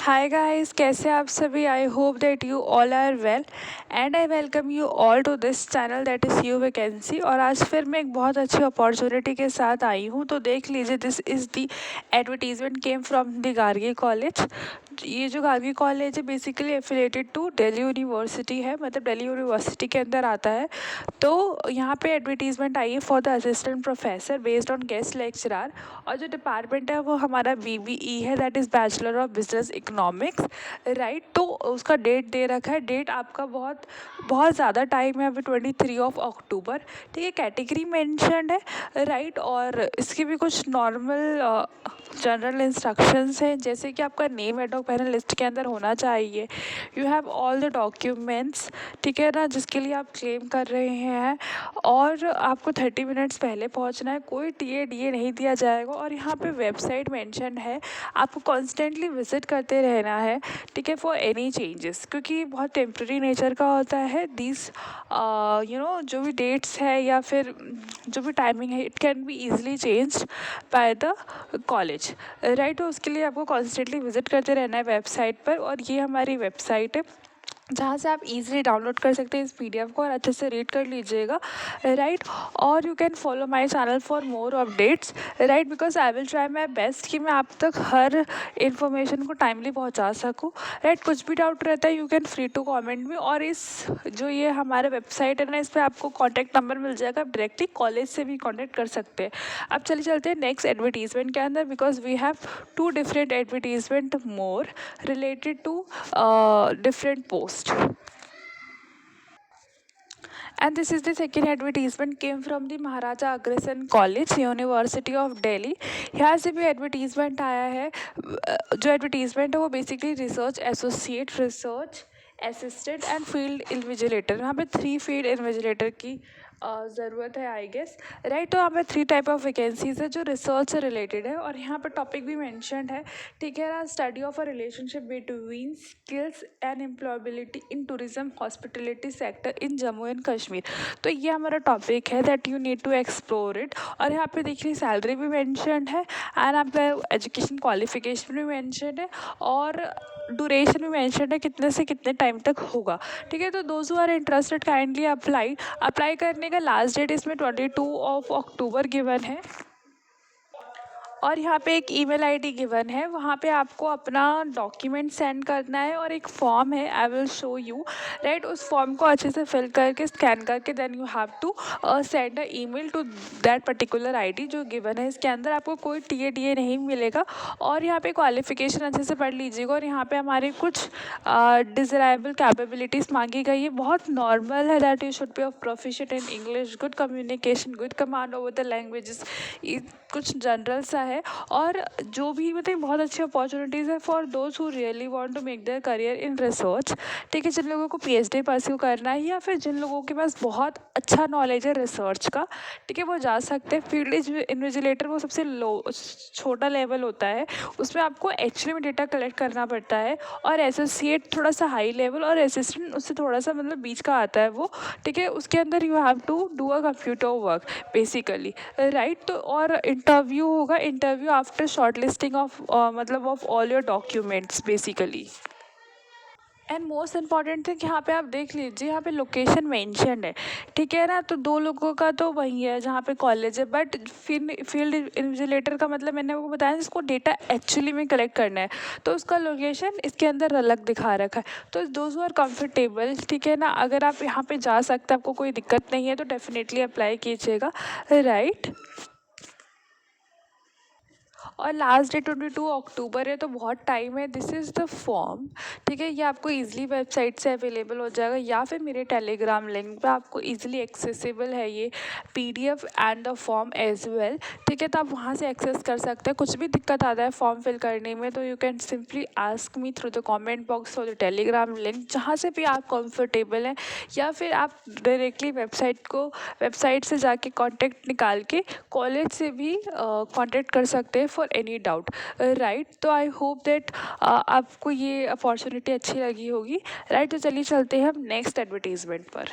Hi guys, कैसे आप सभी। I hope that you all are well and I welcome you all to this channel that is U vacancy. और आज फिर मैं एक बहुत अच्छी अपॉर्चुनिटी के साथ आई हूँ। तो देख लीजिए, this is the advertisement came from the Gargi college. ये जो गार्गी कॉलेज है basically affiliated to Delhi university है, मतलब दिल्ली यूनिवर्सिटी के अंदर आता है। तो यहाँ पे एडवर्टीजमेंट आई है for the assistant professor based on guest lecturer. और जो डिपार्टमेंट है वो हमारा BBE है, that is bachelor of business economics, right. तो उसका डेट दे रखा है। डेट आपका बहुत बहुत ज़्यादा टाइम है, अभी 23 अक्टूबर, ठीक है। कैटेगरी मेंशन्ड है, राइट। और इसके भी कुछ नॉर्मल जनरल इंस्ट्रक्शंस हैं, जैसे कि आपका name ad of panel list के अंदर होना चाहिए। You have all the documents, ठीक है ना, जिसके लिए आप क्लेम कर रहे हैं। और आपको 30 मिनट्स पहले पहुंचना है। कोई TA DA नहीं दिया जाएगा। और यहाँ पे वेबसाइट मेंशन है, आपको कॉन्स्टेंटली विजिट करते रहना है, ठीक है, फॉर एनी चेंजेस, क्योंकि बहुत टेम्प्रेरी नेचर का होता है दिस जो भी डेट्स है या फिर जो भी टाइमिंग है, it can be easily change by the college, right. तो उसके लिए आपको कॉन्स्टेंटली विजिट करते रहना है वेबसाइट पर। और ये हमारी वेबसाइट है जहाँ से आप इजीली डाउनलोड कर सकते हैं इस PDF को और अच्छे से रीड कर लीजिएगा, राइट। और you can follow my channel for more updates, right, because I will try my best कि मैं आप तक हर इन्फॉर्मेशन को टाइमली पहुँचा सकूँ, राइट। कुछ भी डाउट रहता है you can free to comment me. और इस जो ये हमारे वेबसाइट है ना, इस पर आपको कॉन्टैक्ट नंबर मिल जाएगा, आप डायरेक्टली कॉलेज से भी कॉन्टैक्ट कर सकते हैं। अब चले चलते हैं नेक्स्ट एडवर्टीजमेंट के अंदर, because we have two different advertisement more related to different post. And this is the second advertisement came from the Maharaja Agrasen College, University of Delhi. यहाँ से भी एडवर्टीजमेंट आया है। जो एडवर्टीजमेंट है वो basically research associate, research assistant and field invigilator. यहाँ पे 3 फील्ड इन्विजिलेटर की ज़रूरत है, आई गेस, राइट। तो यहाँ पे 3 टाइप ऑफ वैकेंसीज है जो रिसर्च से रिलेटेड है। और यहाँ पे टॉपिक भी मैंशनड है, ठीक है ना। Study of a relationship between skills and employability in tourism hospitality sector in Jammu and Kashmir. तो ये हमारा टॉपिक है that you need to explore it. और यहाँ पे देखिए सैलरी भी मैंशनड है एंड आपका एजुकेशन क्वालिफिकेशन भी मैंशनड है और ड्यूरेशन भी मैंशनड है, कितने से कितने टाइम तक होगा, ठीक है। तो those who are interested kindly apply करने का लास्ट डेट इसमें 22 अक्टूबर गिवन है। और यहाँ पे एक ईमेल आईडी गिवन है, वहाँ पे आपको अपना डॉक्यूमेंट सेंड करना है। और एक फॉर्म है, I will show you, right. उस फॉर्म को अच्छे से फिल करके स्कैन करके then you have to send a email to that particular ID जो गिवन है। इसके अंदर आपको कोई TA DA नहीं मिलेगा। और यहाँ पे क्वालिफिकेशन अच्छे से पढ़ लीजिएगा। और यहाँ पे हमारी कुछ डिज़राइबल कैपेबिलिटीज़ मांगी गई है, बहुत नॉर्मल है, that you should be of proficient in English, good communication, good command over the languages. कुछ जनरल सा है। और जो भी मतलब बहुत अच्छी अपॉर्चुनिटीज़ है for those who really want to make their career in research, ठीक है। जिन लोगों को PhD परस्यू करना है या फिर जिन लोगों के पास बहुत अच्छा नॉलेज है रिसर्च का, ठीक है, वो जा सकते हैं। फील्ड इन्विजिलेटर वो सबसे लो छोटा लेवल होता है, उसमें आपको एक्चुअली में डेटा कलेक्ट करना पड़ता है। और एसोसिएट थोड़ा सा हाई लेवल और असिस्टेंट उससे थोड़ा सा मतलब बीच का आता है वो, ठीक है। उसके अंदर you have to do a computer work basically, right. तो और इंटरव्यू होगा, interview after short listing of मतलब of all your documents basically. And most important thing यहाँ पे आप देख लीजिए, यहाँ पे लोकेशन मेंशन है, ठीक है ना। तो 2 लोगों का तो वही है जहाँ पे कॉलेज है, बट फील्ड इन्विजिलेटर का मतलब मैंने आपको बताया जिसको डेटा एक्चुअली में कलेक्ट करना है, तो उसका लोकेशन इसके अंदर अलग दिखा रखा है। तो दोज आर कंफर्टेबल, ठीक है ना, अगर आप यहाँ पे जा सकते हैं, आपको कोई दिक्कत नहीं है, तो डेफिनेटली अप्लाई कीजिएगा, राइट। और लास्ट डेट 22 अक्टूबर है, तो बहुत टाइम है। दिस इज़ द फॉर्म, ठीक है। ये आपको ईजिली वेबसाइट से अवेलेबल हो जाएगा या फिर मेरे टेलीग्राम लिंक पे आपको ईजिली एक्सेसिबल है ये PDF and the form as well, ठीक है। तो आप वहाँ से एक्सेस कर सकते हैं। कुछ भी दिक्कत आता है फॉर्म फिल करने में तो you can simply ask me through the comment box और द टेलीग्राम लिंक, जहाँ से भी आप कंफर्टेबल हैं। या फिर आप डायरेक्टली वेबसाइट से जाके कॉन्टैक्ट निकाल के कॉलेज से भी कॉन्टैक्ट कर सकते हैं फॉर एनी डाउट, राइट। तो आई होप दैट आपको ये अपॉर्चुनिटी अच्छी लगी होगी, राइट। तो चलिए चलते हैं हम नेक्स्ट एडवर्टीजमेंट पर।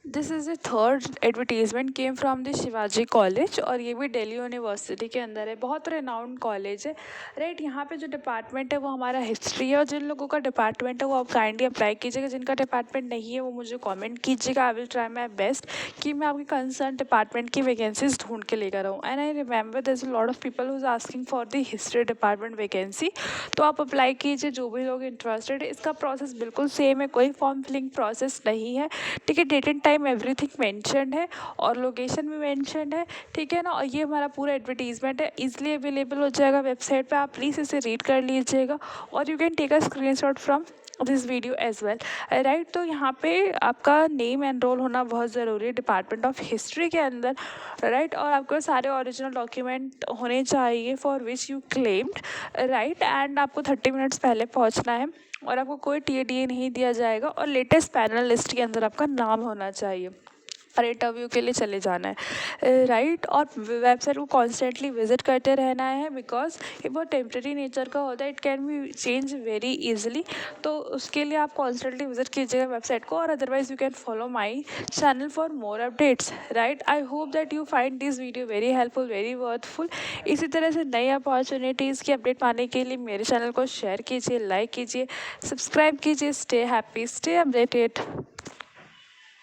This is the third advertisement came from the Shivaji college और ये भी दिल्ली यूनिवर्सिटी के अंदर है। बहुत रेनाउंड कॉलेज है, राइट। यहाँ पे जो डिपार्टमेंट है वो हमारा हिस्ट्री है और जिन लोगों का डिपार्टमेंट है वो आप काइंडली अप्लाई कीजिएगा। जिनका डिपार्टमेंट नहीं है वो मुझे कमेंट कीजिएगा। I will try my best कि मैं आपके कंसर्न डिपार्टमेंट की वैकेंसीज ढूंढ के लेकर आऊँ। And I remember there is a lot of people who is asking for the history department vacancy, तो आप अप्लाई कीजिए जो भी लोग इंटरेस्टेड है। इसका प्रोसेस बिल्कुल सेम है, कोई फॉर्म फिलिंग प्रोसेस नहीं है, ठीक है। Date and time everything mentioned है और लोकेशन भी मेंशन्ड है, ठीक है ना। और ये हमारा पूरा एडवर्टीजमेंट है, इजीली अवेलेबल हो जाएगा वेबसाइट पे। आप प्लीज़ इसे रीड कर लीजिएगा और you can take a screenshot from this video as well, right. तो यहाँ पे आपका नेम एनरोल होना बहुत ज़रूरी है डिपार्टमेंट ऑफ हिस्ट्री के अंदर, राइट। और आपको सारे ओरिजिनल डॉक्यूमेंट होने चाहिए for which you claimed, right. And आपको 30 मिनट्स पहले पहुँचना है और आपको कोई टीए नहीं दिया जाएगा और लेटेस्ट पैनल लिस्ट के अंदर आपका नाम होना चाहिए और इंटरव्यू के लिए चले जाना है, राइट। और वेबसाइट को कॉन्स्टेंटली विजिट करते रहना है बिकॉज ये बहुत टेम्प्रेरी नेचर का होता है, it can be change very easily. तो उसके लिए आप कॉन्स्टेंटली विजिट कीजिएगा वेबसाइट को और otherwise you can follow my channel for more updates, right. I hope that you find this video very helpful, very worthful. इसी तरह से नई अपॉर्चुनिटीज़ की अपडेट पाने के लिए मेरे चैनल को शेयर कीजिए, लाइक कीजिए, सब्सक्राइब कीजिए। Stay happy, stay updated.